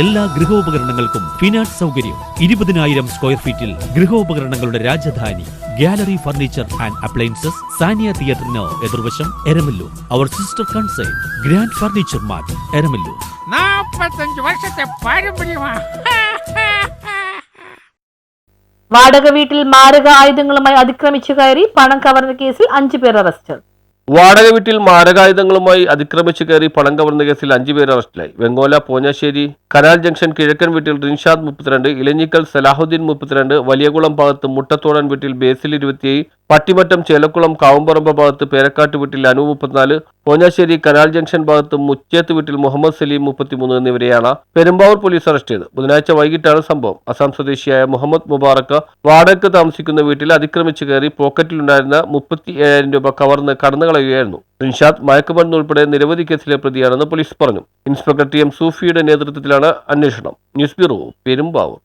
എല്ലാ ഗൃഹോപകരണങ്ങൾക്കും ഫിനാൻസ് സൗകര്യം. 20,000 സ്ക്വയർ ഫീറ്റിൽ ഗൃഹോപകരണങ്ങളുടെ Rajadhani gallery furniture and appliances, Sania തിയേറ്ററിന് എതിർവശം, എരമല്ലൂർ. അവർ sister concern grand furniture mart, Eramallur. 45 വർഷത്തെ പാരമ്പര്യമാണ്. വാടക വീട്ടിൽ മാരക ആയുധങ്ങളുമായി അതിക്രമിച്ചു കയറി പണം കവർന്ന കേസിൽ 5 പേർ അറസ്റ്റ്. വാടക വീട്ടിൽ മാരകായുധങ്ങളുമായി അതിക്രമിച്ചു കയറി പണം കവർന്ന കേസിൽ 5 പേർ അറസ്റ്റിലായി. വെങ്ങോല പോഞ്ഞാശ്ശേരി കനാൽ ജംഗ്ഷൻ കിഴക്കൻ വീട്ടിൽ റിൻഷാദ് 32, ഇലഞ്ഞിക്കൽ സലാഹുദ്ദീൻ 32, വലിയകുളം ഭാഗത്ത് മുട്ടത്തോടൻ വീട്ടിൽ ബേസിൽ 27, പട്ടിമറ്റം ചേലക്കുളം കാവുംപറമ്പ് ഭാഗത്ത് പേരക്കാട്ട് വീട്ടിൽ അനു 34, പോഞ്ഞാശ്ശേരി കനാൽ ജംഗ്ഷൻ ഭാഗത്ത് മുച്ചേത്ത് വീട്ടിൽ മുഹമ്മദ് സലീം 33 എന്നിവരെയാണ് പെരുമ്പാവൂർ പോലീസ് അറസ്റ്റ് ചെയ്തത്. ബുധനാഴ്ച വൈകിട്ടാണ് സംഭവം. അസം സ്വദേശിയായ മുഹമ്മദ് മുബാറക്ക് വാടകയ്ക്ക് താമസിക്കുന്ന വീട്ടിൽ അതിക്രമിച്ചു കയറി പോക്കറ്റിലുണ്ടായിരുന്ന 37,000 രൂപ കവർന്ന് കടന്നുകളയുകയായിരുന്നു. റിൻഷാദ് മയക്കുമരുന്ന് ഉൾപ്പെടെ നിരവധി കേസിലെ പ്രതിയാണെന്ന് പോലീസ് പറഞ്ഞു. ഇൻസ്പെക്ടർ TM സൂഫിയുടെ നേതൃത്വത്തിലാണ് അന്വേഷണം. News bureau, Perumbavoor.